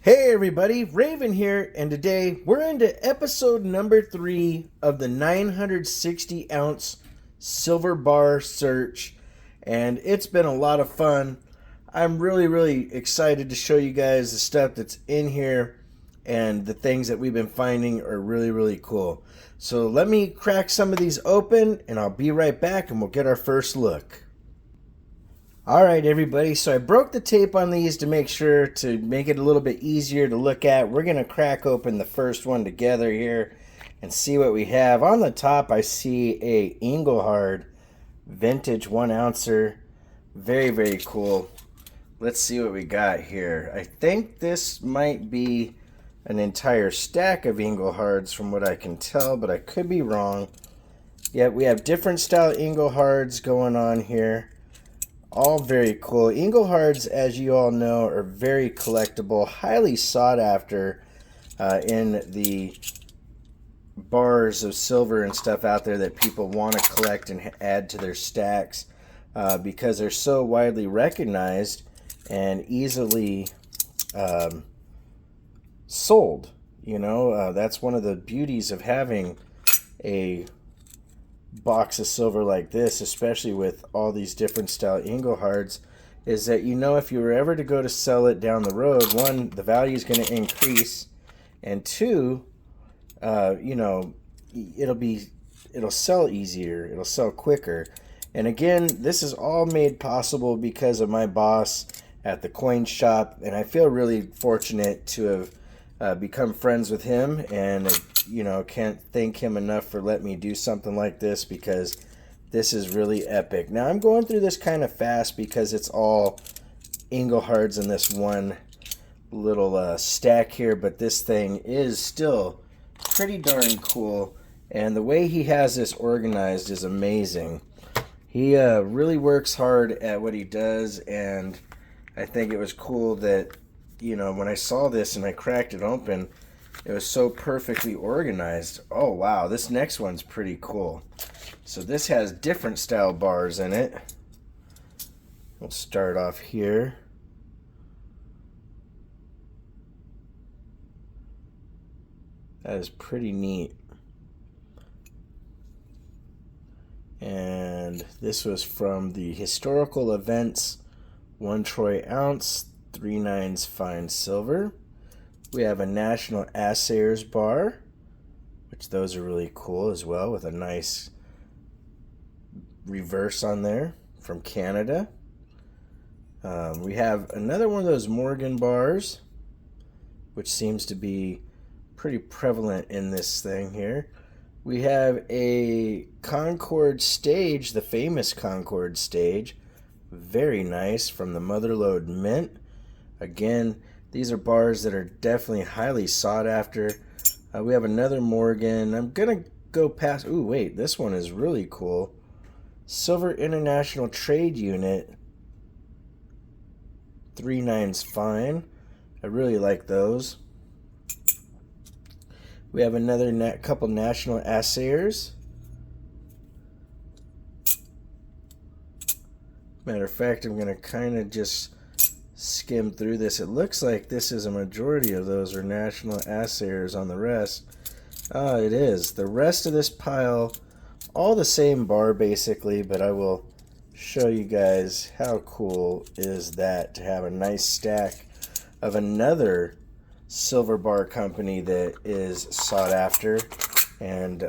Hey everybody, Raven here, and today we're into episode number 3 of the 960 ounce silver bar search, and it's been a lot of fun. I'm really excited to show you guys the stuff that's in here, and the things that we've been finding are really cool. So let me crack some of these open, and I'll be right back and we'll get our first look. Alright everybody, so I broke the tape on these to make sure to make it a little bit easier to look at. We're going to crack open the first one together here and see what we have. On the top I see a Engelhard vintage 1 ouncer. Very cool. Let's see what we got here. I think this might be an entire stack of Engelhards from what I can tell, but I could be wrong. Yeah, we have different style Engelhards going on here. All very cool. Engelhards, as you all know, are very collectible, highly sought after in the bars of silver and stuff out there that people want to collect and add to their stacks because they're so widely recognized and easily sold. You know, that's one of the beauties of having a box of silver like this, especially with all these different style Engelhards, is that you know if you were ever to go to sell it down the road, one, the value is going to increase, and two, you know, it'll sell easier, it'll sell quicker. And again, this is all made possible because of my boss at the coin shop, and I feel really fortunate to have become friends with him, and you know, can't thank him enough for letting me do something like this because this is really epic. Now I'm going through this kind of fast because it's all Engelhards in this one little stack here, but this thing is still pretty darn cool, and the way he has this organized is amazing. He really works hard at what he does, and I think it was cool that, you know, when I saw this and I cracked it open, it was so perfectly organized. Oh wow, this next one's pretty cool. So this has different style bars in it. We'll start off here. That is pretty neat. And this was from the Historical Events 1 troy ounce, 3/9 fine silver. We have a National Assayers bar, which those are really cool as well, with a nice reverse on there from Canada. We have another one of those Morgan bars, which seems to be pretty prevalent in this thing here. We have a Concord stage, the famous Concord stage. Very nice, from the Motherlode Mint. Again, these are bars that are definitely highly sought after. We have another Morgan. I'm going to go past... Ooh, wait, this one is really cool. Silver International Trade Unit. 3/9 fine. I really like those. We have another couple National Assayers. Matter of fact, I'm going to kind of just skim through this. It looks like this is a majority of those are National Assayers on the rest. It is. The rest of this pile, all the same bar basically, but I will show you guys how cool is that to have a nice stack of another silver bar company that is sought after and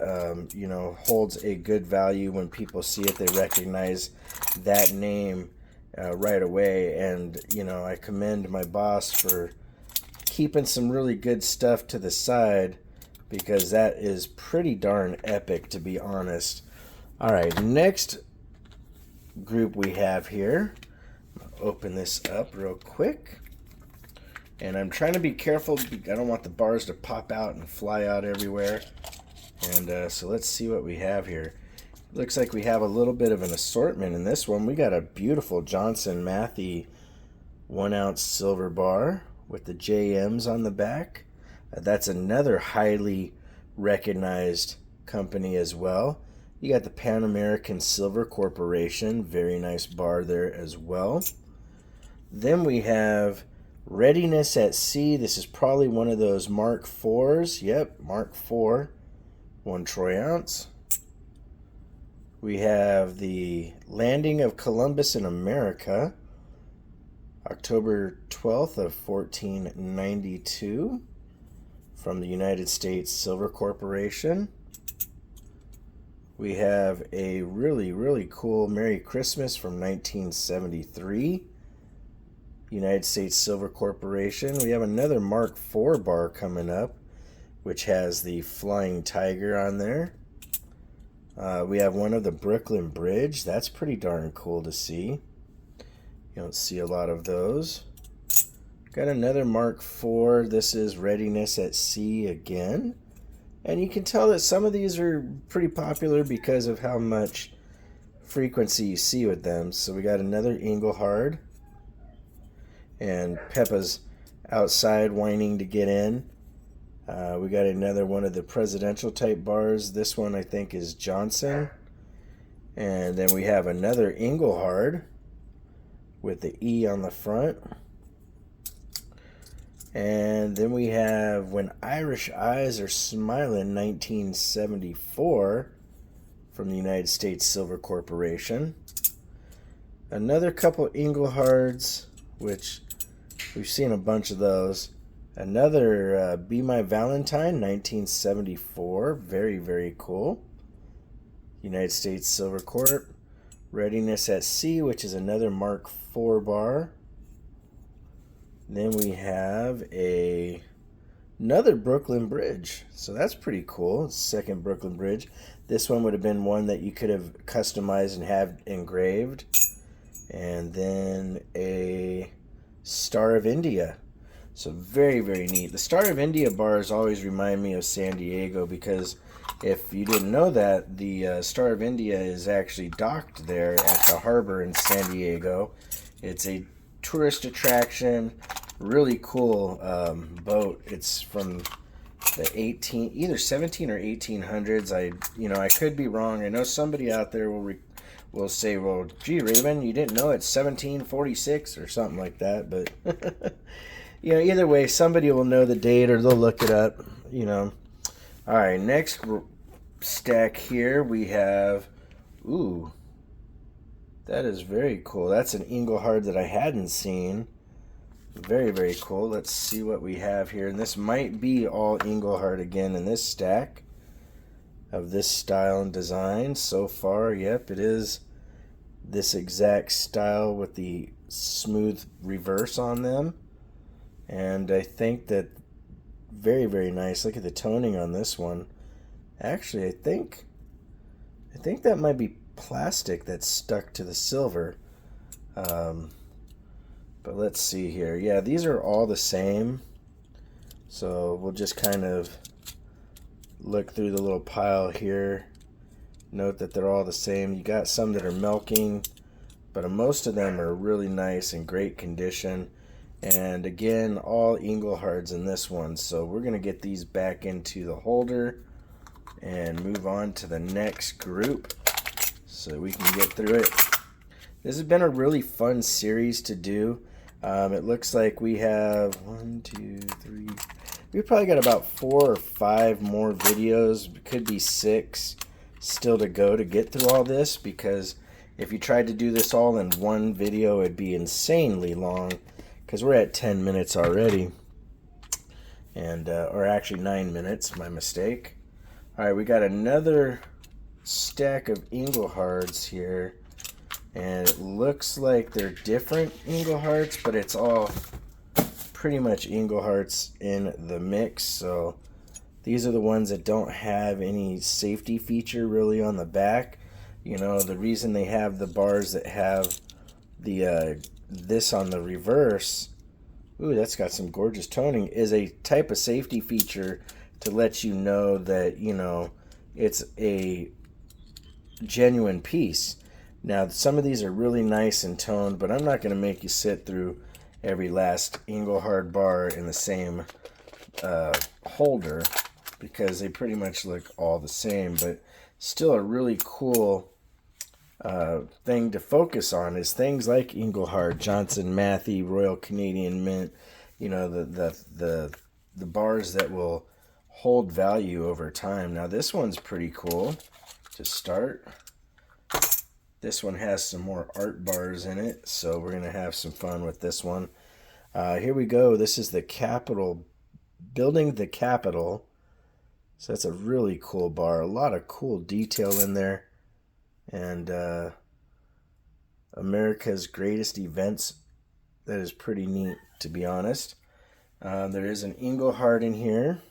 you know, holds a good value. When people see it, they recognize that name right away. And you know, I commend my boss for keeping some really good stuff to the side, because that is pretty darn epic, to be honest. Alright, next group we have here. I'll open this up real quick, and I'm trying to be careful. I don't want the bars to pop out and fly out everywhere. And so let's see what we have here. Looks like we have a little bit of an assortment in this one. We got a beautiful Johnson Matthey 1 ounce silver bar with the JMs on the back. That's another highly recognized company as well. You got the Pan American Silver Corporation, very nice bar there as well. Then we have Readiness at Sea. This is probably one of those Mark IVs. Yep, Mark IV, 1 troy ounce. We have the landing of Columbus in America, October 12th of 1492, from the United States Silver Corporation. We have a really, really cool Merry Christmas from 1973, United States Silver Corporation. We have another Mark IV bar coming up, which has the Flying Tiger on there. We have one of the Brooklyn Bridge. That's pretty darn cool to see. You don't see a lot of those. Got another Mark IV. This is Readiness at Sea again. And you can tell that some of these are pretty popular because of how much frequency you see with them. So we got another Engelhard. And Peppa's outside whining to get in. We got another one of the presidential type bars. This one I think is Johnson. And then we have another Engelhard with the E on the front. And then we have When Irish Eyes Are Smiling, 1974, from the United States Silver Corporation. Another couple Engelhards, which we've seen a bunch of those. Another Be My Valentine, 1974. Very, very cool. United States Silver Corp. Readiness at Sea, which is another Mark IV bar. Then we have another Brooklyn Bridge. So that's pretty cool. Second Brooklyn Bridge. This one would have been one that you could have customized and have engraved. And then a Star of India. So very, very neat. The Star of India bars always remind me of San Diego because if you didn't know that, the Star of India is actually docked there at the harbor in San Diego. It's a tourist attraction, really cool boat. It's from the either 17 or 1800s. I could be wrong. I know somebody out there will say, well, gee, Raven, you didn't know it's 1746 or something like that. But either way, somebody will know the date or they'll look it up. All right, next stack here we have, ooh, that is very cool. That's an Engelhard that I hadn't seen. Very, very cool. Let's see what we have here. And this might be all Engelhard again in this stack of this style and design so far. Yep, it is this exact style with the smooth reverse on them. And I think that very, very nice. Look at the toning on this one. Actually, I think that might be plastic that's stuck to the silver. But let's see here. Yeah, these are all the same. So we'll just kind of look through the little pile here. Note that they're all the same. You got some that are milking, but most of them are really nice and great condition. And again, all Engelhards in this one. So we're going to get these back into the holder and move on to the next group so we can get through it. This has been a really fun series to do. It looks like we have 1, 2, 3. We've probably got about 4 or 5 more videos. It could be 6 still to go to get through all this, because if you tried to do this all in one video, it'd be insanely long, because we're at 10 minutes already. And or actually 9 minutes, my mistake. All right, we got another stack of Engelhards here. And it looks like they're different Engelhards, but it's all pretty much Engelhards in the mix. So these are the ones that don't have any safety feature really on the back. The reason they have the bars that have the this on the reverse, ooh, that's got some gorgeous toning, is a type of safety feature to let you know that, it's a genuine piece. Now, some of these are really nice and toned, but I'm not going to make you sit through every last Engelhard bar in the same holder, because they pretty much look all the same, but still a really cool thing to focus on is things like Engelhard, Johnson, Matthey, Royal Canadian Mint. You know, the bars that will hold value over time. Now this one's pretty cool to start. This one has some more art bars in it, so we're gonna have some fun with this one. Here we go. This is the Capitol, building the Capitol. So that's a really cool bar. A lot of cool detail in there. And America's greatest events. That is pretty neat, to be honest. There is an Engelhard in here.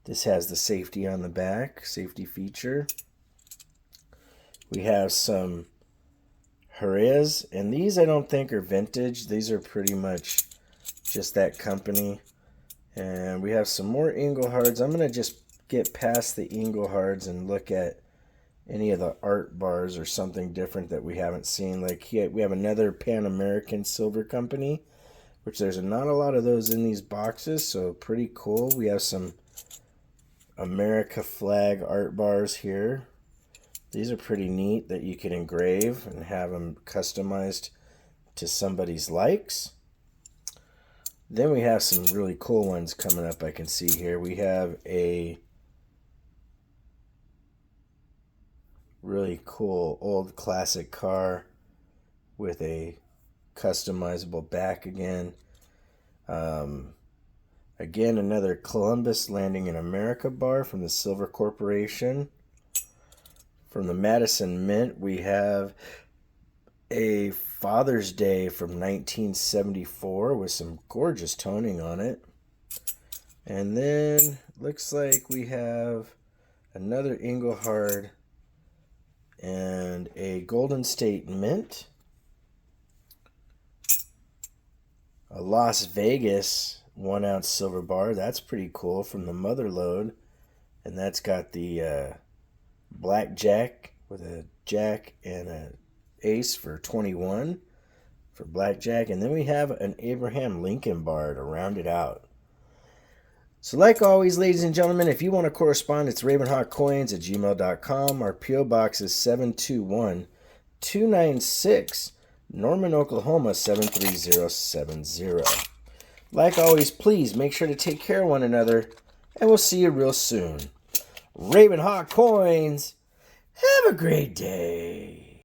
This has the safety on the back, safety feature. We have some Jerez, and these I don't think are vintage. These are pretty much just that company. And we have some more Engelhards. I'm going to just get past the Engelhards and look at any of the art bars or something different that we haven't seen. Like here, we have another Pan American Silver Company, which there's not a lot of those in these boxes, so pretty cool. We have some America flag art bars here. These are pretty neat that you can engrave and have them customized to somebody's likes. Then we have some really cool ones coming up I can see here. We have a really cool old classic car with a customizable back again. Again, another Columbus Landing in America bar from the Silver Corporation. From the Madison Mint, we have a Father's Day from 1974 with some gorgeous toning on it. And then looks like we have another Engelhard and a Golden State Mint. A Las Vegas 1 ounce silver bar. That's pretty cool from the Mother Lode. And that's got the blackjack with a jack and a ace for 21 for blackjack. And then we have an Abraham Lincoln bar to round it out. So like always, ladies and gentlemen, if you want to correspond, it's RavenHawkCoins@gmail.com. Our P.O. Box is 721-296, Norman, Oklahoma 73070. Like always, please make sure to take care of one another, and we'll see you real soon. RavenHawk Coins, have a great day.